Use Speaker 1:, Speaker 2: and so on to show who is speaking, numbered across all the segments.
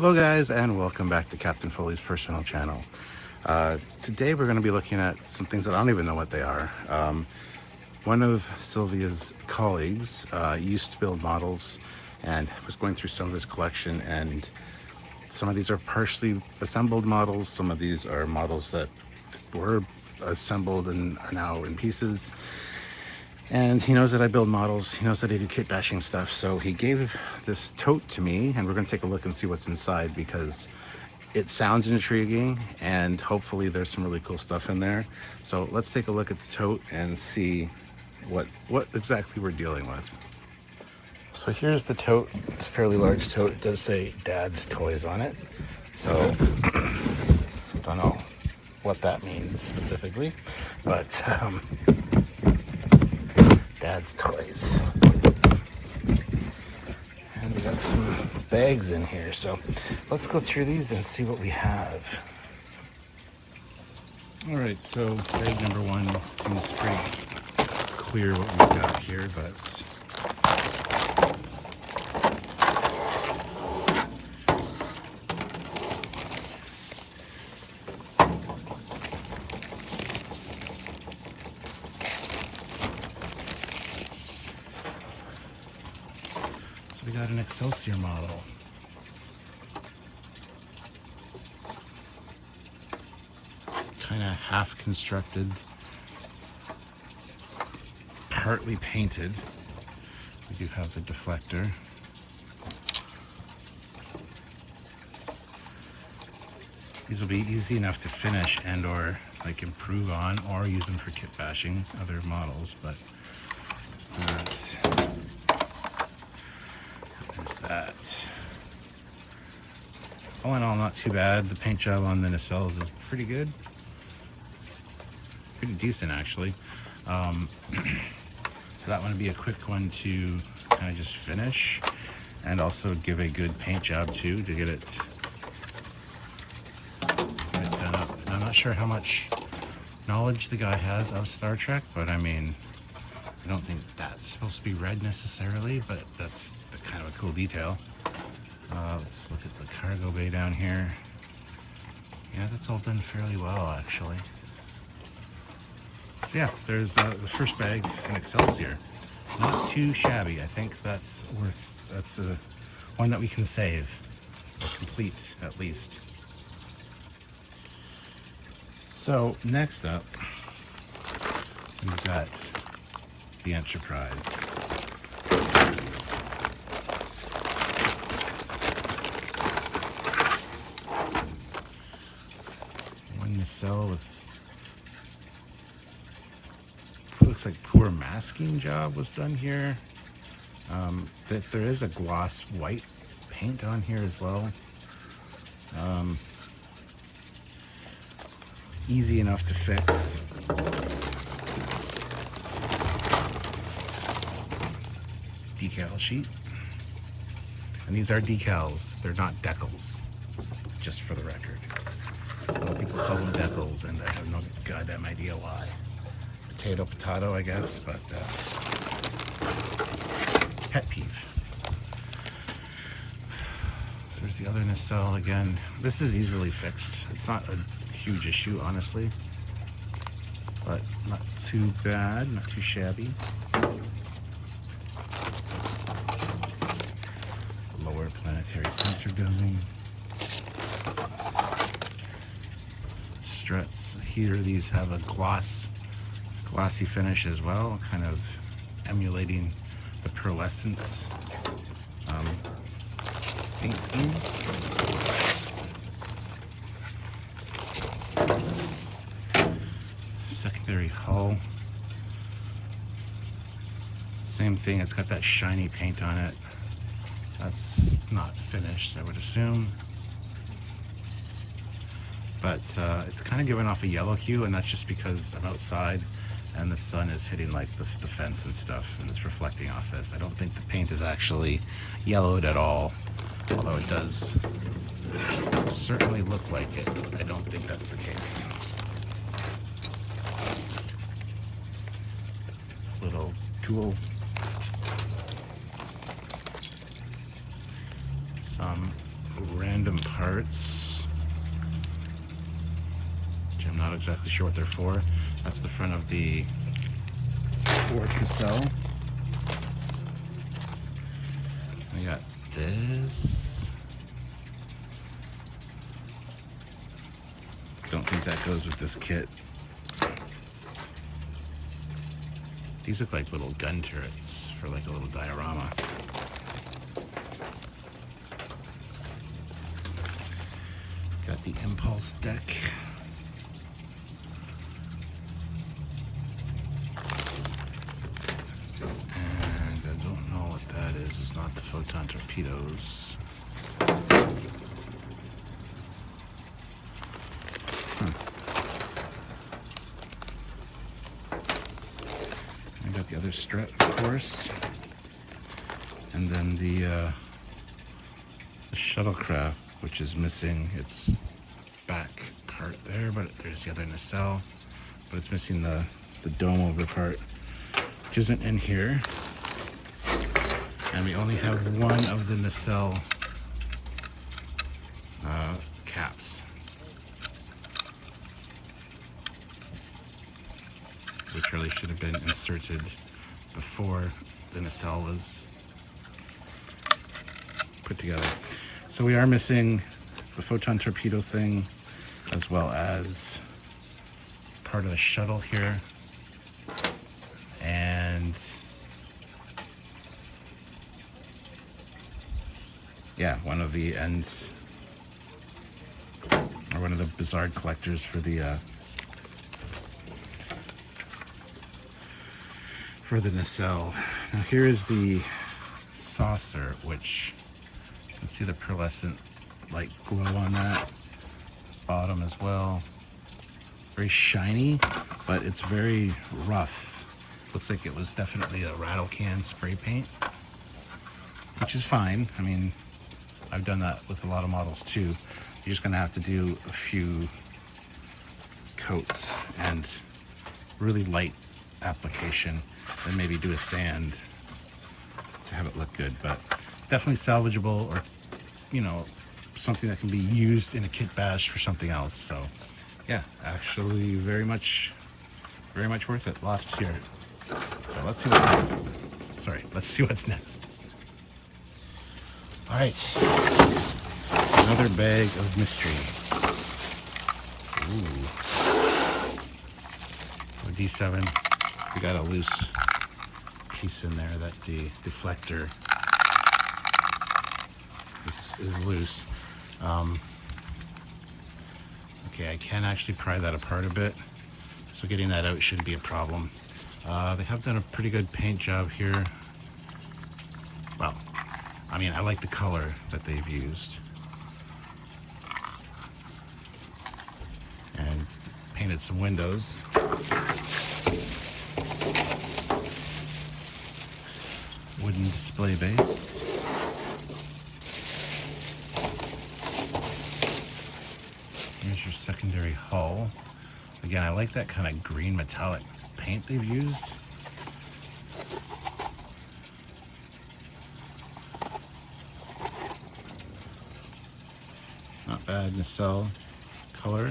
Speaker 1: Hello guys, and welcome back to Captain Foley's personal channel. Today we're going to be looking at some things that I don't even know what they are. One of Sylvia's colleagues used to build models and was going through some of his collection, and some of these are partially assembled models, some of these are models that were assembled and are now in pieces. And he knows that I build models, he knows that I do kit bashing stuff, so he gave this tote to me, and we're going to take a look and see what's inside, because it sounds intriguing and hopefully there's some really cool stuff in there. So let's take a look at the tote and see what exactly we're dealing with. So here's the tote. It's a fairly large tote. It does say Dad's Toys on it, so don't know what that means specifically, but Dad's Toys. And we got some bags in here, so let's go through these and see what we have. All right, so bag number one seems pretty clear what we've got here, but we got an Excelsior model. Kind of half constructed, partly painted. We do have the deflector. These will be easy enough to finish and or like improve on, or use them for kit bashing other models, but there's that. There's that. All in all, not too bad. The paint job on the nacelles is pretty good. Pretty decent, actually. So that one would be a quick one to kind of just finish, and also give a good paint job too to get it done up. And I'm not sure how much knowledge the guy has of Star Trek, but I mean, I don't think that's supposed to be red necessarily, but that's kind of a cool detail. Let's look at the cargo bay down here. Yeah, that's all done fairly well, actually. So yeah, there's the first bag, an Excelsior. Not too shabby. I think that's one that we can save, or complete at least. So next up, we've got the Enterprise. One nacelle with, looks like poor masking job was done here. There is a gloss white paint on here as well. Easy enough to fix. Decal sheet. And these are decals, they're not decals, just for the record. A lot of people call them decals, and I have no goddamn idea why. Potato, potato, I guess, but pet peeve. So there's the other nacelle again. This is easily fixed. It's not a huge issue, honestly, but not too bad, not too shabby. Lower planetary sensor building. Struts here, these have a glossy finish as well, kind of emulating the pearlescence paint scheme. Secondary hull, same thing, it's got that shiny paint on it. That's not finished, I would assume, but it's kind of giving off a yellow hue, and that's just because I'm outside and the sun is hitting like the fence and stuff, and it's reflecting off this. I don't think the paint is actually yellowed at all, although it does certainly look like it. I don't think that's the case. Little tool. Some random parts, which I'm not exactly sure what they're for. That's the front of the Ford casselle. We got this. Don't think that goes with this kit. These look like little gun turrets for like a little diorama. Got the impulse deck. And I don't know what that is. It's not the photon torpedoes. I got the other strut, of course. And then the shuttlecraft, which is missing its back part there, but there's the other nacelle, but it's missing the dome over part, which isn't in here. And we only have one of the nacelle caps, which really should have been inserted before the nacelle was put together. So we are missing the photon torpedo thing, as well as part of the shuttle here, and yeah, one of the ends, or one of the bizarre collectors for the nacelle. Now here is the saucer, which you can see the pearlescent light glow on that bottom as well. Very shiny, but it's very rough. Looks like it was definitely a rattle can spray paint, which is fine. I mean, I've done that with a lot of models too. You're just gonna have to do a few coats and really light application, then maybe do a sand to have it look good. But definitely salvageable, or you know, something that can be used in a kit bash for something else. So yeah, actually very much worth it. Lots here. So let's see what's next. Sorry, let's see what's next. All right, another bag of mystery. Ooh, so D7. We got a loose piece in there. That the deflector is loose. Okay, I can actually pry that apart a bit, so getting that out shouldn't be a problem. They have done a pretty good paint job here. Well, I mean, I like the color that they've used. And painted some windows. Wooden display base. Here's your secondary hull. Again, I like that kind of green metallic paint they've used. Not bad nacelle color.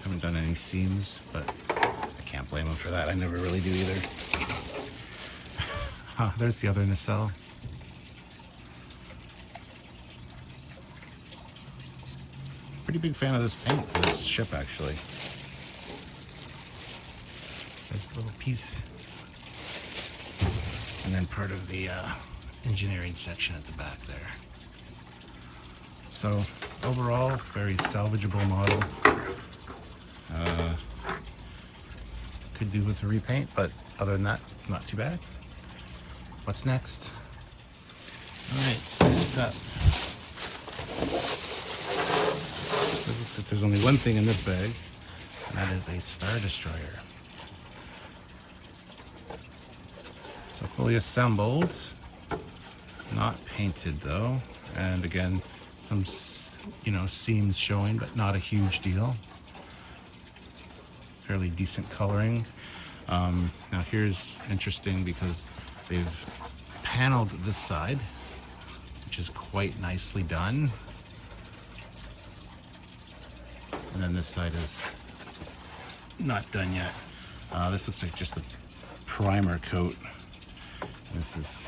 Speaker 1: Haven't done any seams, but I can't blame them for that. I never really do either. There's the other nacelle. Pretty big fan of this paint for this ship, actually. Nice little piece. And then part of the engineering section at the back there. So overall, very salvageable model. Could do with a repaint, but other than that, not too bad. What's next? All right, so next up. Looks like there's only one thing in this bag, and that is a Star Destroyer. So fully assembled, not painted though, and again, some seams showing, but not a huge deal. Fairly decent coloring. Now here's interesting because they've paneled this side, which is quite nicely done. And then this side is not done yet. This looks like just a primer coat. This is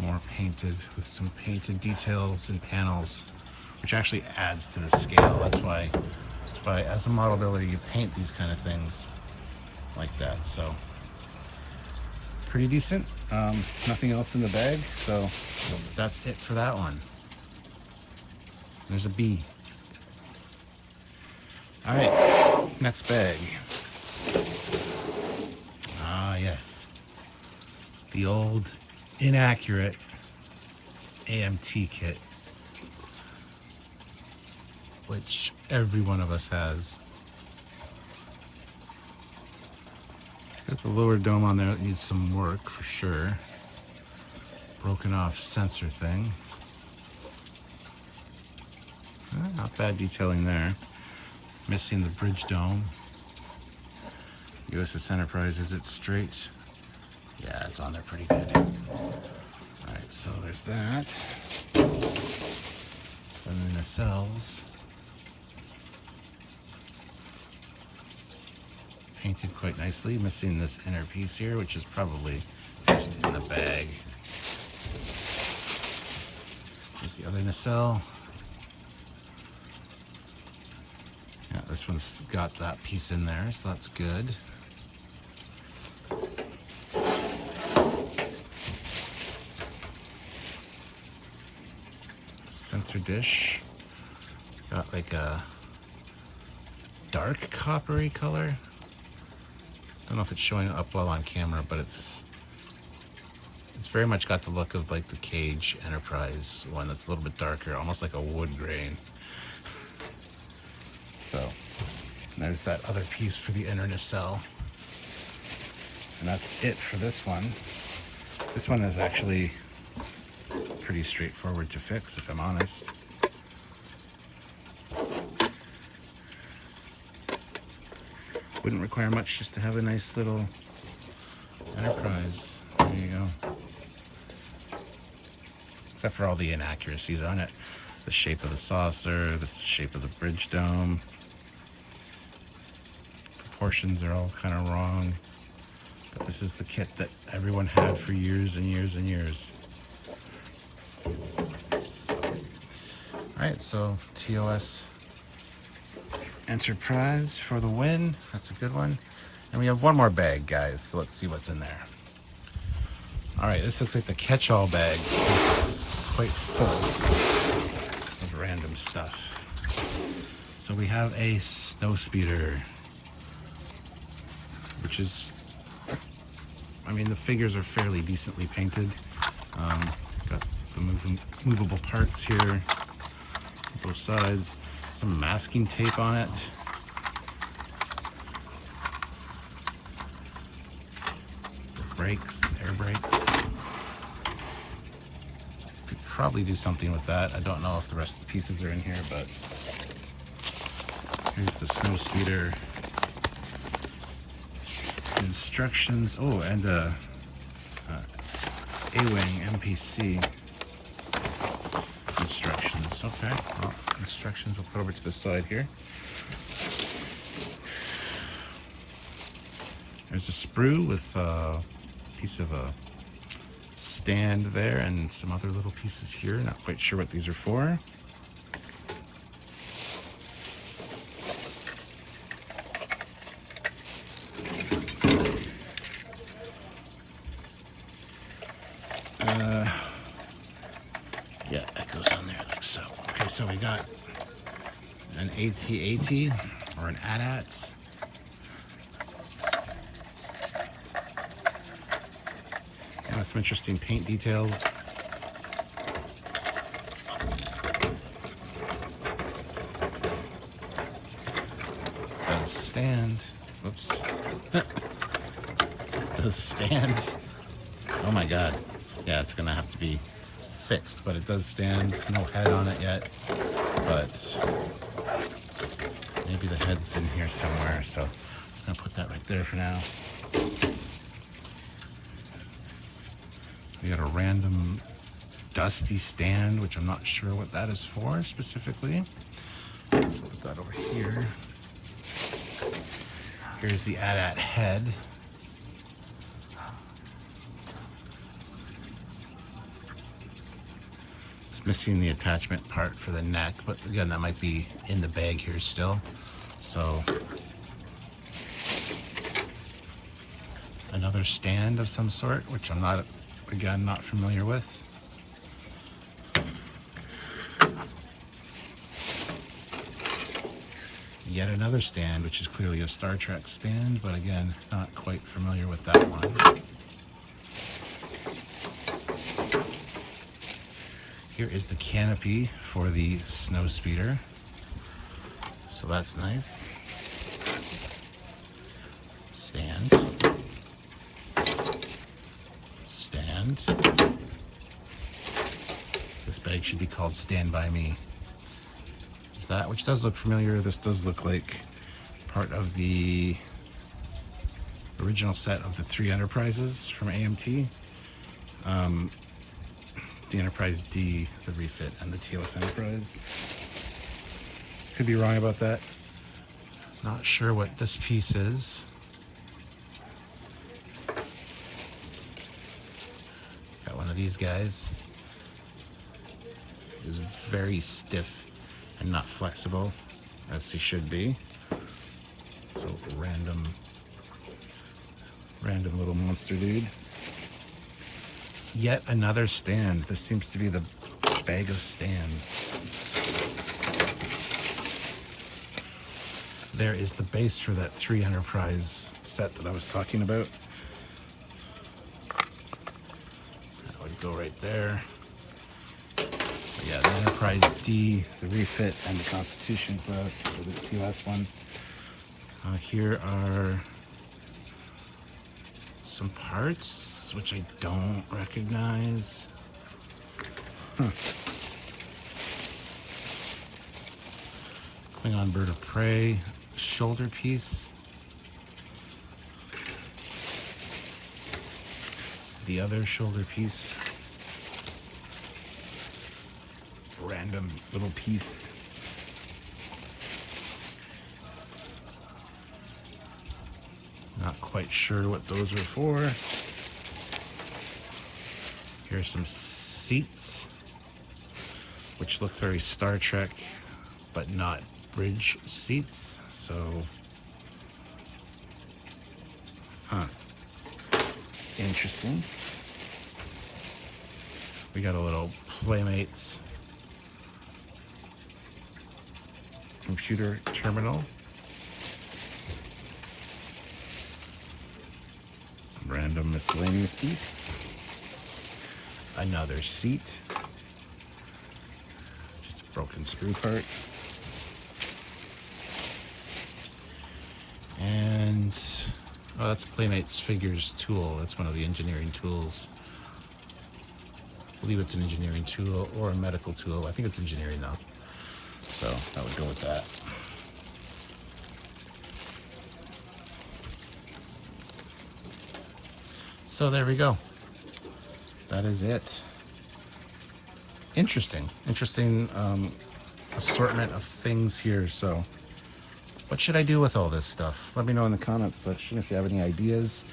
Speaker 1: more painted with some painted details and panels, which actually adds to the scale. That's why as a model builder you paint these kind of things like that. So pretty decent. Nothing else in the bag, so that's it for that one. There's a bee. All right, next bag. Ah, yes. The old inaccurate AMT kit, which every one of us has. Got the lower dome on there that needs some work for sure. Broken off sensor thing. Not bad detailing there. Missing the bridge dome. USS Enterprise, is it straight? Yeah, it's on there pretty good. Alright, so there's that. And then the nacelles. Painted quite nicely. Missing this inner piece here, which is probably just in the bag. Here's the other nacelle. Yeah, this one's got that piece in there, so that's good. Sensor dish. Got like a dark coppery color. Don't know if it's showing up well on camera, but it's very much got the look of like the Cage Enterprise one that's a little bit darker, almost like a wood grain. So there's that other piece for the inner nacelle. And that's it for this one. This one is actually pretty straightforward to fix, if I'm honest. Wouldn't require much just to have a nice little Enterprise. There you go. Except for all the inaccuracies on it. The shape of the saucer, the shape of the bridge dome. Proportions are all kind of wrong. But this is the kit that everyone had for years and years and years. Alright, so TOS Enterprise for the win. That's a good one. And we have one more bag, guys, so let's see what's in there. Alright, this looks like the catch-all bag. It's quite full of random stuff. So we have a snow speeder, which is, I mean, the figures are fairly decently painted. Got the movable parts here, both sides. Some masking tape on it. The brakes, air brakes. Could probably do something with that. I don't know if the rest of the pieces are in here, but here's the snow speeder. Instructions. Oh, and A-Wing MPC instructions. Okay, well, instructions we'll put over to the side here. There's a sprue with a piece of a stand there and some other little pieces here. Not quite sure what these are for. Yeah, that goes on there like so. Okay, so we got an AT-AT or an AT-AT. And some interesting paint details. Does stand. Whoops. Does stand. Oh my god. Yeah, it's gonna have to be fixed, but it does stand. No head on it yet, but maybe the head's in here somewhere, so I'm gonna put that right there for now. We got a random dusty stand, which I'm not sure what that is for specifically. Put that over here. Here's the AT-AT head. It's missing the attachment part for the neck, but again, that might be in the bag here still. So another stand of some sort, which I'm not, again, not familiar with. Yet another stand, which is clearly a Star Trek stand, but again, not quite familiar with that one. Here is the canopy for the snow speeder. So that's nice. Stand. Stand. This bag should be called Stand By Me. That, which does look familiar. This does look like part of the original set of the 3 Enterprises from AMT. The Enterprise D, the refit, and the TOS Enterprise. Could be wrong about that. Not sure what this piece is. Got one of these guys. It's very stiff and not flexible, as they should be. So random little monster dude. Yet another stand. This seems to be the bag of stands. There is the base for that 3 Enterprise set that I was talking about. That would go right there. Yeah, the Enterprise D, the refit, and the Constitution class for the TOS one. Here are some parts which I don't recognize. Klingon Bird of Prey, shoulder piece. The other shoulder piece. Random little piece. Not quite sure what those are for. Here's some seats, which look very Star Trek, but not bridge seats. So, interesting. We got a little Playmates computer terminal. Random miscellaneous piece. Another seat. Just a broken screw part. And oh, that's Playmates Figures tool. That's one of the engineering tools. I believe it's an engineering tool or a medical tool. I think it's engineering though. So that would go with that. So there we go. That is it. Interesting assortment of things here. So what should I do with all this stuff? Let me know in the comments section if you have any ideas.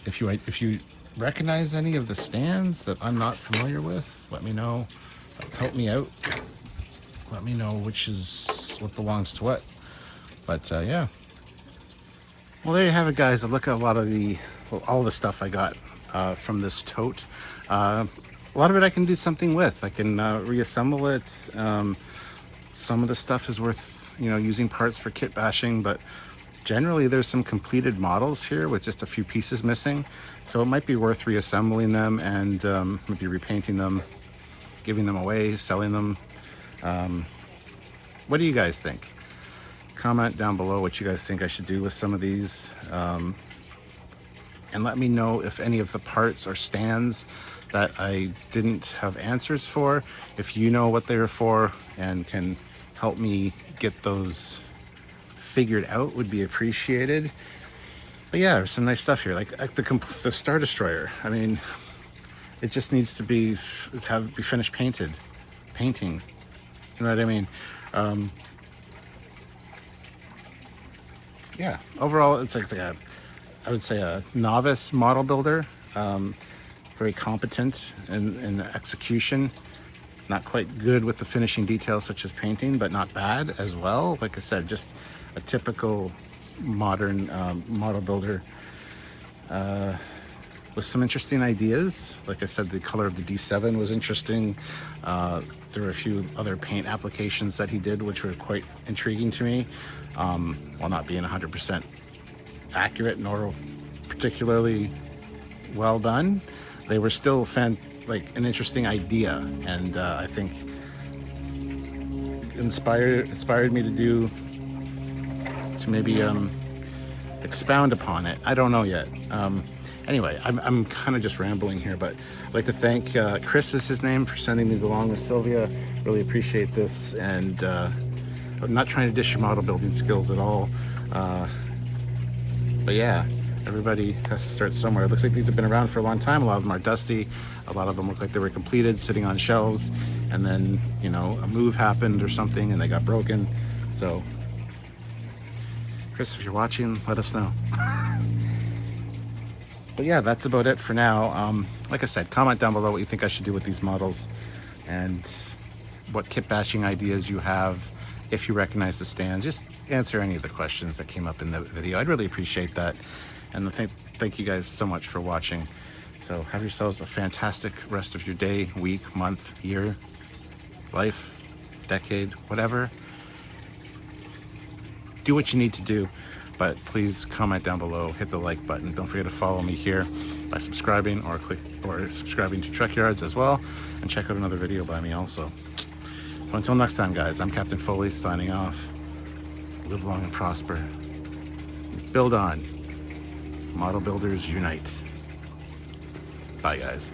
Speaker 1: If you recognize any of the stands that I'm not familiar with, let me know. Help me out. Let me know which is what belongs to what. But yeah. Well, there you have it, guys. A look at a lot of all the stuff I got from this tote. A lot of it I can do something with. I can reassemble it. Some of the stuff is worth using parts for kit bashing, but generally there's some completed models here with just a few pieces missing. So it might be worth reassembling them and maybe repainting them, giving them away, selling them. What do you guys think? Comment down below what you guys think I should do with some of these. And let me know if any of the parts or stands that I didn't have answers for, if you know what they were for and can help me get those figured out, would be appreciated. But yeah, there's some nice stuff here, like the Star Destroyer. I mean, It just needs to be finished painting. You know what I mean? Yeah. Overall, it's like I would say a novice model builder. Very competent in the execution. Not quite good with the finishing details such as painting, but not bad as well. Like I said, just a typical modern model builder with some interesting ideas. Like I said, the color of the D7 was interesting. There were a few other paint applications that he did which were quite intriguing to me, while not being 100% accurate nor particularly well done. They were still like an interesting idea, and I think inspired me to maybe expound upon it. I don't know yet. Anyway, I'm kind of just rambling here, but I'd like to thank Chris is his name for sending these along with Sylvia. Really appreciate this, and I'm not trying to dish your model building skills at all, but yeah, everybody has to start somewhere. It looks like these have been around for a long time. A lot of them are dusty. A lot of them look like they were completed, sitting on shelves, and then, you know, a move happened or something and they got broken. So, Chris, if you're watching, let us know. But yeah, that's about it for now. Like I said, comment down below what you think I should do with these models and what kit bashing ideas you have. If you recognize the stands, just answer any of the questions that came up in the video. I'd really appreciate that. And thank you guys so much for watching. So have yourselves a fantastic rest of your day, week, month, year, life, decade, whatever. Do what you need to do, but please comment down below, hit the like button. Don't forget to follow me here by subscribing or subscribing to Trekyards as well, and check out another video by me also. So until next time, guys, I'm Captain Foley signing off. Live long and prosper. Build on. Model builders unite. Bye, guys.